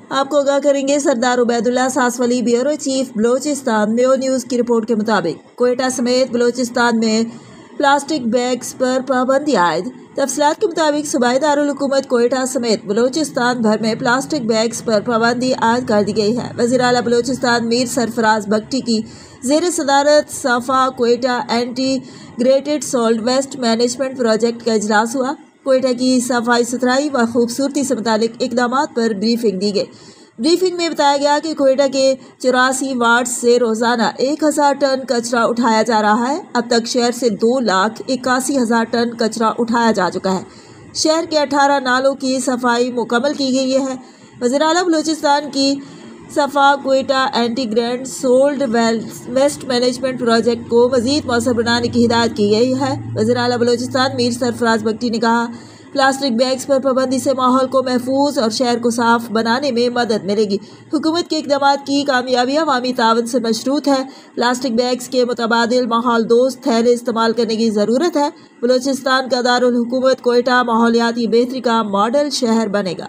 آپ کو آگاہ کریں گے سردار عبیداللہ ساسولی بیورو چیف بلوچستان میو نیوز کی رپورٹ کے مطابق کوئٹہ سمیت بلوچستان میں پلاسٹک بیگز پر پابندی عائد۔ تفصیلات کے مطابق صوبائی دارالحکومت کوئٹہ سمیت بلوچستان بھر میں پلاسٹک بیگز پر پابندی عائد کر دی گئی ہے۔ وزیر اعلیٰ بلوچستان میر سرفراز بگٹی کی زیر صدارت صفا Quetta integrated solid waste management project کا اجلاس ہوا۔ کوئٹہ کی صفائی ستھرائی و خوبصورتی سے متعلق اقدامات پر بریفنگ دی گئی۔ بریفنگ میں بتایا گیا کہ کوئٹہ کے 84 وارڈز سے روزانہ 1000 ٹن کچرا اٹھایا جا رہا ہے۔ اب تک شہر سے 2,81,000 ٹن کچرا اٹھایا جا چکا ہے۔ شہر کے 18 نالوں کی صفائی مکمل کی گئی ہے۔ وزیر اعلیٰ بلوچستان کی صفا Quetta integrated solid waste management project کو مزید مؤثر بنانے کی ہدایت کی گئی ہے۔ وزیر اعلیٰ بلوچستان میر سرفراز بگٹی نے کہا، پلاسٹک بیگز پر پابندی سے ماحول کو محفوظ اور شہر کو صاف بنانے میں مدد ملے گی۔ حکومت کے اقدامات کی کامیابی عوامی تعاون سے مشروط ہے۔ پلاسٹک بیگز کے متبادل ماحول دوست تھیلے استعمال کرنے کی ضرورت ہے۔ بلوچستان کا دارالحکومت کوئٹہ ماحولیاتی بہتری کا ماڈل شہر بنے گا۔